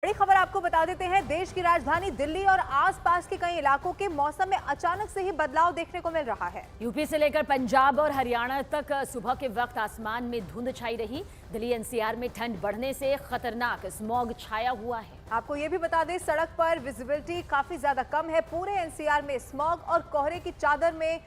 बड़ी खबर आपको बता देते हैं, देश की राजधानी दिल्ली और आसपास के कई इलाकों के मौसम में अचानक से ही बदलाव देखने को मिल रहा है। यूपी से लेकर पंजाब और हरियाणा तक सुबह के वक्त आसमान में धुंध छाई रही। दिल्ली एनसीआर में ठंड बढ़ने से खतरनाक स्मॉग छाया हुआ है। आपको ये भी बता दें, सड़क पर विजिबिलिटी काफी ज्यादा कम है। पूरे एनसीआर में स्मॉग और कोहरे की चादर में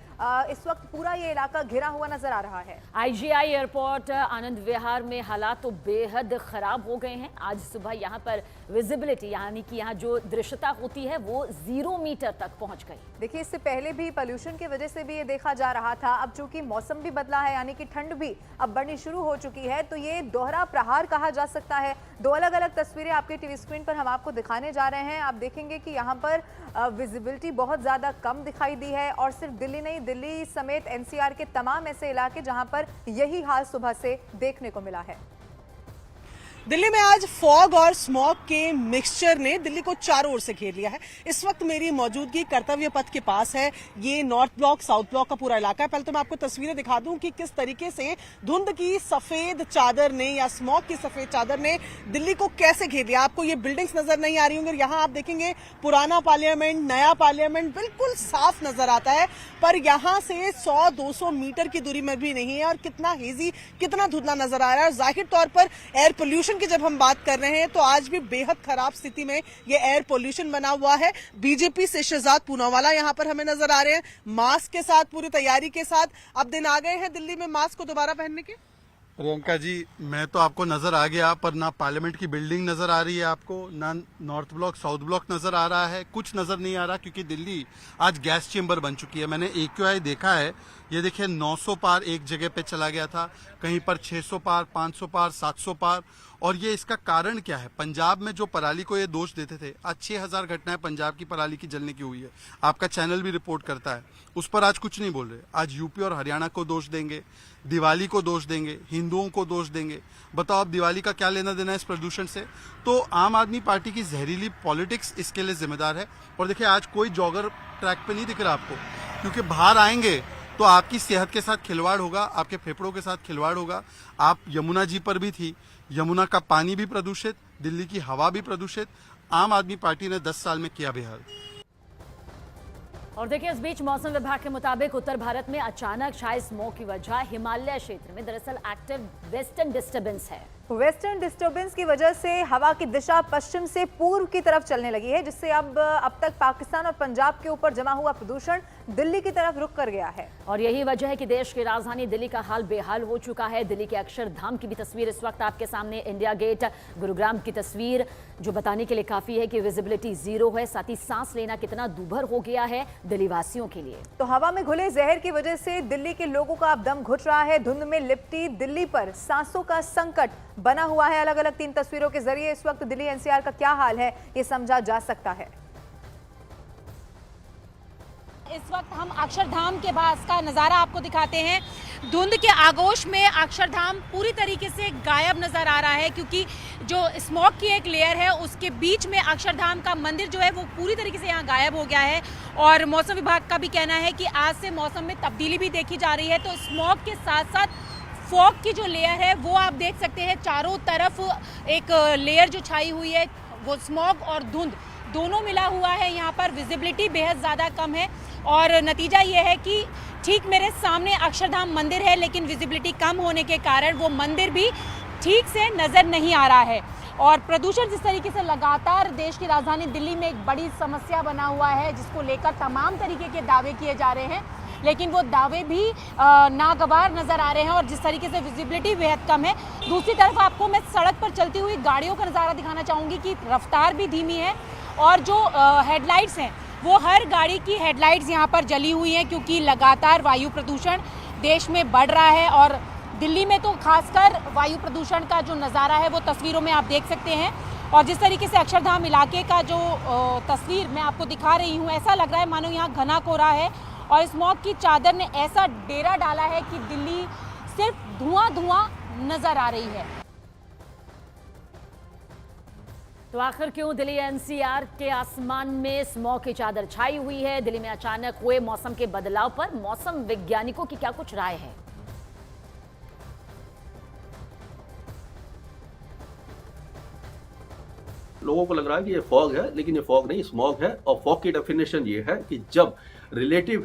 इस वक्त पूरा ये इलाका घिरा हुआ नजर आ रहा है। आईजीआई एयरपोर्ट आनंद विहार में हालात तो बेहद खराब हो गए हैं। आज सुबह यहाँ पर विजिबिलिटी यानी कि यहाँ जो दृश्यता होती है वो 0 मीटर तक पहुंच गई। देखिए, इससे पहले भी पोल्यूशन की वजह से भी ये देखा जा रहा था। अब चूंकि मौसम भी बदला है यानी कि ठंड भी अब बढ़नी शुरू हो चुकी है, तो ये दोहरा प्रहार कहा जा सकता है। दो अलग अलग तस्वीरें आपके टीवी स्क्रीन पर हम आपको दिखाने जा रहे हैं। आप देखेंगे कि यहाँ पर विजिबिलिटी बहुत ज्यादा कम दिखाई दी है और सिर्फ दिल्ली नहीं, दिल्ली समेत एनसीआर के तमाम ऐसे इलाके जहां पर यही हाल सुबह से देखने को मिला है। दिल्ली में आज फॉग और स्मॉग के मिक्सचर ने दिल्ली को चारों ओर से घेर लिया है। इस वक्त मेरी मौजूदगी कर्तव्य पथ के पास है। ये नॉर्थ ब्लॉक साउथ ब्लॉक का पूरा इलाका है। पहले तो मैं आपको तस्वीरें दिखा दूं कि किस तरीके से धुंध की सफेद चादर ने या स्मॉग की सफेद चादर ने दिल्ली को कैसे घेर लिया। आपको ये बिल्डिंग्स नजर नहीं आ रही होंगी। यहाँ आप देखेंगे पुराना पार्लियामेंट, नया पार्लियामेंट बिल्कुल साफ नजर आता है, पर यहाँ से 100-200 मीटर की दूरी में भी नहीं है। और कितना हेजी, कितना धुंधला नजर आ रहा है। और जाहिर तौर पर एयर पोल्यूशन की जब हम बात कर रहे हैं तो आज भी बेहद खराब स्थिति में ये एयर पोल्यूशन बना हुआ है। बीजेपी से शहजाद पूनावाला यहां पर हमें नजर आ रहे हैं मास्क के साथ, पूरी तैयारी के साथ। अब दिन आ गए हैं दिल्ली में मास्क को दोबारा पहनने के। प्रियंका जी, मैं तो आपको नजर आ गया, पर ना पार्लियामेंट की बिल्डिंग नजर आ रही है आपको, ना नॉर्थ ब्लॉक साउथ ब्लॉक नजर आ रहा है, कुछ नजर नहीं आ रहा, क्योंकि दिल्ली आज गैस चेंबर बन चुकी है। मैंने AQI देखा है, ये देखिए 900 पार एक जगह पे चला गया था, कहीं पर 600 पार, 500 पार, 700 पार। और ये इसका कारण क्या है? पंजाब में जो पराली को ये दोष देते थे, आज 6000 घटनाएं पंजाब की पराली की जलने की हुई है। आपका चैनल भी रिपोर्ट करता है, उस पर आज कुछ नहीं बोल रहे। आज यूपी और हरियाणा को दोष देंगे, दिवाली को दोष देंगे, हिंदुओं को दोष देंगे। बताओ, अब दिवाली का क्या लेना देना है इस प्रदूषण से? तो आम आदमी पार्टी की जहरीली पॉलिटिक्स इसके लिए जिम्मेदार है। और देखिए, आज कोई जॉगर ट्रैक पे नहीं दिख रहा आपको, क्योंकि बाहर आएंगे तो आपकी सेहत के साथ खिलवाड़ होगा, आपके फेफड़ों के साथ खिलवाड़ होगा। आप यमुना जी पर भी थी, यमुना का पानी भी प्रदूषित, दिल्ली की हवा भी प्रदूषित। आम आदमी पार्टी ने 10 साल में किया बेहाल। और देखिए, इस बीच मौसम विभाग के मुताबिक उत्तर भारत में अचानक छाए स्मॉग की वजह हिमालय क्षेत्र में दरअसल एक्टिव वेस्टर्न डिस्टर्बेंस है। वेस्टर्न डिस्टर्बेंस की वजह से हवा की दिशा पश्चिम से पूर्व की तरफ चलने लगी है, जिससे अब तक पाकिस्तान और पंजाब के ऊपर जमा हुआ प्रदूषण दिल्ली की तरफ रुक कर गया है। और यही वजह है कि देश की राजधानी दिल्ली का हाल बेहाल हो चुका है। दिल्ली के अक्षरधाम की भी तस्वीर इस वक्त आपके सामने, इंडिया गेट, गुरुग्राम की तस्वीर, जो बताने के लिए काफी है कि विजिबिलिटी 0 है। साथ ही सांस लेना कितना दूभर हो गया है दिल्ली वासियों के लिए। तो हवा में घुले जहर की वजह से दिल्ली के लोगों का अब दम घुट रहा है। धुंध में लिपटी दिल्ली पर सांसों का संकट बना हुआ है। अलग अलग 3 तस्वीरों के जरिए इस वक्त दिल्ली एनसीआर का क्या हाल है ये समझा जा सकता है। इस वक्त हम अक्षरधाम के पास का नज़ारा आपको दिखाते हैं। धुंध के आगोश में अक्षरधाम पूरी तरीके से गायब नज़र आ रहा है, क्योंकि जो स्मॉग की एक लेयर है उसके बीच में अक्षरधाम का मंदिर जो है वो पूरी तरीके से यहाँ गायब हो गया है। और मौसम विभाग का भी कहना है कि आज से मौसम में तब्दीली भी देखी जा रही है। तो स्मॉग के साथ साथ फॉग की जो लेयर है वो आप देख सकते हैं, चारों तरफ एक लेयर जो छाई हुई है, वो स्मॉग और धुंध दोनों मिला हुआ है। यहाँ पर विजिबिलिटी बेहद ज़्यादा कम है और नतीजा ये है कि ठीक मेरे सामने अक्षरधाम मंदिर है, लेकिन विजिबिलिटी कम होने के कारण वो मंदिर भी ठीक से नज़र नहीं आ रहा है। और प्रदूषण जिस तरीके से लगातार देश की राजधानी दिल्ली में एक बड़ी समस्या बना हुआ है, जिसको लेकर तमाम तरीके के दावे किए जा रहे हैं, लेकिन वो दावे भी नागवार नज़र आ रहे हैं। और जिस तरीके से विजिबिलिटी बेहद कम है, दूसरी तरफ आपको मैं सड़क पर चलती हुई गाड़ियों का नज़ारा दिखाना चाहूँगी कि रफ्तार भी धीमी है और जो हेडलाइट्स हैं वो हर गाड़ी की हेडलाइट्स यहाँ पर जली हुई हैं, क्योंकि लगातार वायु प्रदूषण देश में बढ़ रहा है। और दिल्ली में तो खासकर वायु प्रदूषण का जो नज़ारा है वो तस्वीरों में आप देख सकते हैं। और जिस तरीके से अक्षरधाम इलाके का जो तस्वीर मैं आपको दिखा रही हूँ, ऐसा लग रहा है मानो यहाँ घना कोहरा है और स्मॉग की चादर ने ऐसा डेरा डाला है कि दिल्ली सिर्फ धुआं धुआं नज़र आ रही है। तो आखिर क्यों दिल्ली एनसीआर के आसमान में स्मॉग की चादर छाई हुई है? दिल्ली में अचानक हुए मौसम के बदलाव पर मौसम वैज्ञानिकों की क्या कुछ राय है? लोगों को लग रहा है कि ये फॉग है, लेकिन ये फॉग नहीं, स्मॉग है। और फॉग की डेफिनेशन ये है कि जब रिलेटिव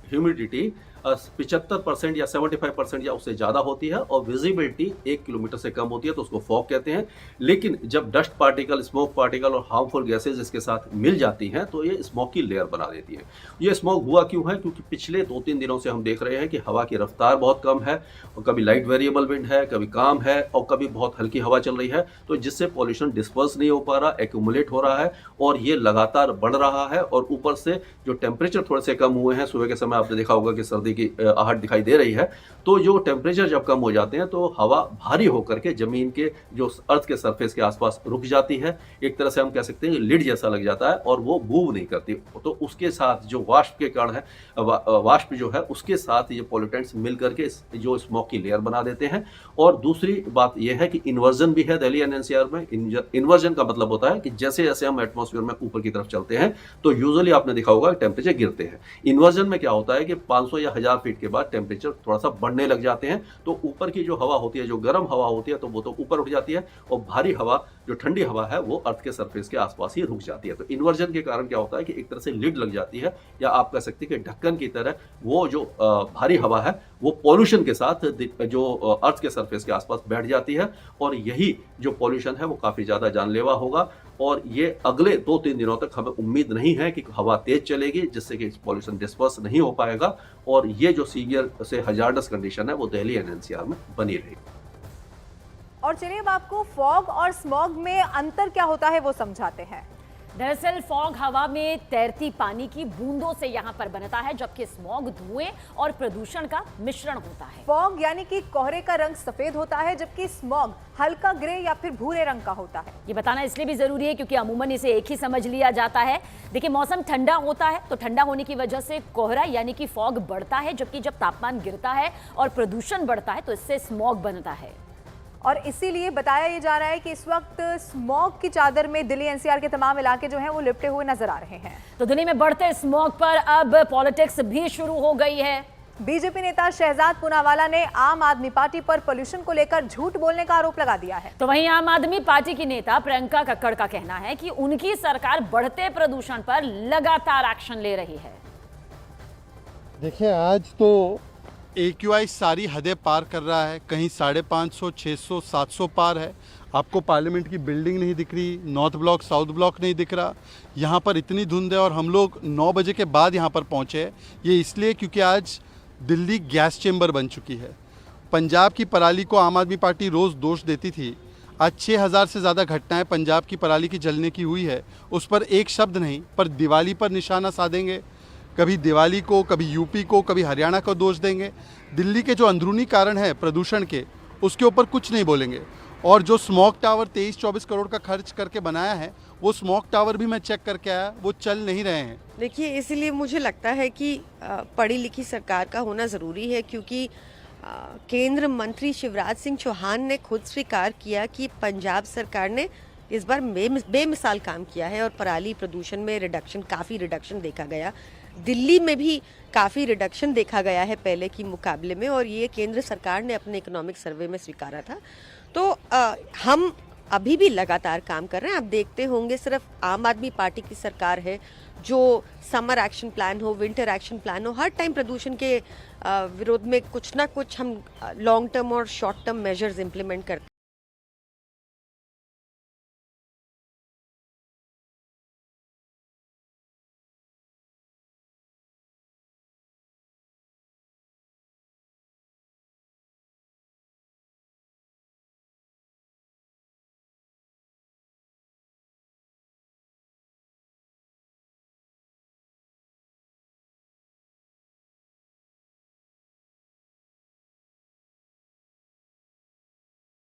ह्यूमिडिटी 75% या 75% या उससे ज़्यादा होती है और विजिबिलिटी 1 किलोमीटर से कम होती है, तो उसको फॉग कहते हैं। लेकिन जब डस्ट पार्टिकल, स्मोक पार्टिकल और हार्मफुल गैसेज इसके साथ मिल जाती हैं तो ये स्मोक की लेयर बना देती है। ये स्मोक हुआ क्यों है? क्योंकि पिछले 2-3 दिनों से हम देख रहे हैं कि हवा की रफ्तार बहुत कम है और कभी लाइट वेरिएबल विंड है, कभी काम है और कभी बहुत हल्की हवा चल रही है, तो जिससे पॉल्यूशन डिस्पर्स नहीं हो पा रहा, एक्यूमुलेट हो रहा है और ये लगातार बढ़ रहा है। और ऊपर से जो टेम्परेचर थोड़े से कम हुए हैं, सुबह के समय आपने देखा होगा कि सर्दी की आहट दिखाई दे रही है, तो जो टेम्परेचर जब कम हो जाते हैं तो हवा भारी होकर के जमीन के जो अर्थ के सरफेस के आसपास रुक जाती है। एक तरह से हम कह सकते हैं कि लिड जैसा लग जाता है और वो मूव नहीं करती। तो उसके साथ जो वाष्प के कारण है, वाष्प जो है उसके साथ ये पॉल्यूटेंट्स मिल करके जो स्मोक की लेयर बना देते हैं। और दूसरी बात यह है कि इन्वर्जन भी है दिल्ली एनसीआर में। इन्वर्जन का मतलब होता है कि जैसे जैसे हम एटमॉस्फेयर में ऊपर की तरफ चलते हैं तो यूजुअली आपने देखा होगा टेम्परेचर गिरते हैं। इन्वर्जन में क्या होता है कि 500 या 1000 फीट के बाद टेम्परेचर थोड़ा सा बढ़ने लग जाते हैं, तो ऊपर की जो हवा होती है, जो गर्म हवा होती है, तो वो तो ऊपर उठ जाती है और भारी हवा, जो ठंडी हवा है, वो अर्थ के सरफेस के आसपास ही रुक जाती है। तो इन्वर्जन के कारण क्या होता है कि एक तरह से लिड लग जाती है, या आप कह सकते हैं कि ढक्कन की तरह वो जो भारी हवा है वो पॉल्यूशन के साथ जो अर्थ के सरफेस के आसपास बैठ जाती है। और यही जो पॉल्यूशन है वो काफी ज्यादा जानलेवा होगा और ये अगले 2-3 दिनों तक हमें उम्मीद नहीं है कि हवा तेज चलेगी, जिससे कि पॉल्यूशन डिस्पर्स नहीं हो पाएगा और ये जो सीवियर से हजार्डस कंडीशन है वो दिल्ली एनसीआर में बनी रहेगी। और चलिए अब आपको फॉग और स्मॉग में अंतर क्या होता है वो समझाते हैं। दरअसल फॉग हवा में तैरती पानी की बूंदों से यहाँ पर बनता है, जबकि स्मॉग धुएं और प्रदूषण का मिश्रण होता है। फॉग यानी कि कोहरे का रंग सफेद होता है, जबकि स्मॉग हल्का ग्रे या फिर भूरे रंग का होता है। ये बताना इसलिए भी जरूरी है क्योंकि अमूमन इसे एक ही समझ लिया जाता है। देखिए, मौसम ठंडा होता है तो ठंडा होने की वजह से कोहरा यानी कि फॉग बढ़ता है, जबकि जब तापमान गिरता है और प्रदूषण बढ़ता है तो इससे स्मॉग बनता है। और इसीलिए बताया ये जा रहा है कि इस वक्त स्मॉग की चादर में दिल्ली एनसीआर के तमाम इलाके जो हैं वो लिपटे हुए नजर आ रहे हैं। तो दिल्ली में बढ़ते स्मॉग पर अब पॉलिटिक्स भी शुरू हो गई है। बीजेपी नेता शहजाद पूनावाला ने आम आदमी पार्टी पर पोल्यूशन को लेकर झूठ बोलने का आरोप लगा दिया है। तो वहीं आम आदमी पार्टी की नेता प्रियंका कक्कड़ का कहना है कि उनकी सरकार बढ़ते प्रदूषण पर लगातार एक्शन ले रही है। देखिए, आज तो AQI सारी हदें पार कर रहा है, कहीं 550, 600, 700 पार है। आपको पार्लियामेंट की बिल्डिंग नहीं दिख रही, नॉर्थ ब्लॉक साउथ ब्लॉक नहीं दिख रहा। यहाँ पर इतनी धुंध है और हम लोग 9 बजे के बाद यहाँ पर पहुँचे हैं। ये इसलिए क्योंकि आज दिल्ली गैस चेंबर बन चुकी है। पंजाब की पराली को आम आदमी पार्टी रोज़ दोष देती थी। आज 6000 से ज़्यादा घटनाएं पंजाब की पराली की जलने की हुई है, उस पर एक शब्द नहीं, पर दिवाली पर निशाना साधेंगे। कभी दिवाली को, कभी यूपी को, कभी हरियाणा को दोष देंगे। दिल्ली के जो अंदरूनी कारण है प्रदूषण के, उसके ऊपर कुछ नहीं बोलेंगे। और जो स्मॉग टावर 23-24 करोड़ का खर्च करके बनाया है, वो स्मॉग टावर भी मैं चेक करके आया, वो चल नहीं रहे हैं। देखिए, इसलिए मुझे लगता है कि पढ़ी लिखी सरकार का होना ज़रूरी है, क्योंकि केंद्र मंत्री शिवराज सिंह चौहान ने खुद स्वीकार किया कि पंजाब सरकार ने इस बार बेमिसाल काम किया है और पराली प्रदूषण में काफ़ी रिडक्शन देखा गया। दिल्ली में भी काफ़ी रिडक्शन देखा गया है पहले की मुकाबले में, और ये केंद्र सरकार ने अपने इकोनॉमिक सर्वे में स्वीकारा था। तो हम अभी भी लगातार काम कर रहे हैं। आप देखते होंगे, सिर्फ आम आदमी पार्टी की सरकार है जो समर एक्शन प्लान हो, विंटर एक्शन प्लान हो, हर टाइम प्रदूषण के विरोध में कुछ ना कुछ हम लॉन्ग टर्म और शॉर्ट टर्म मेजर्स इम्प्लीमेंट करते हैं।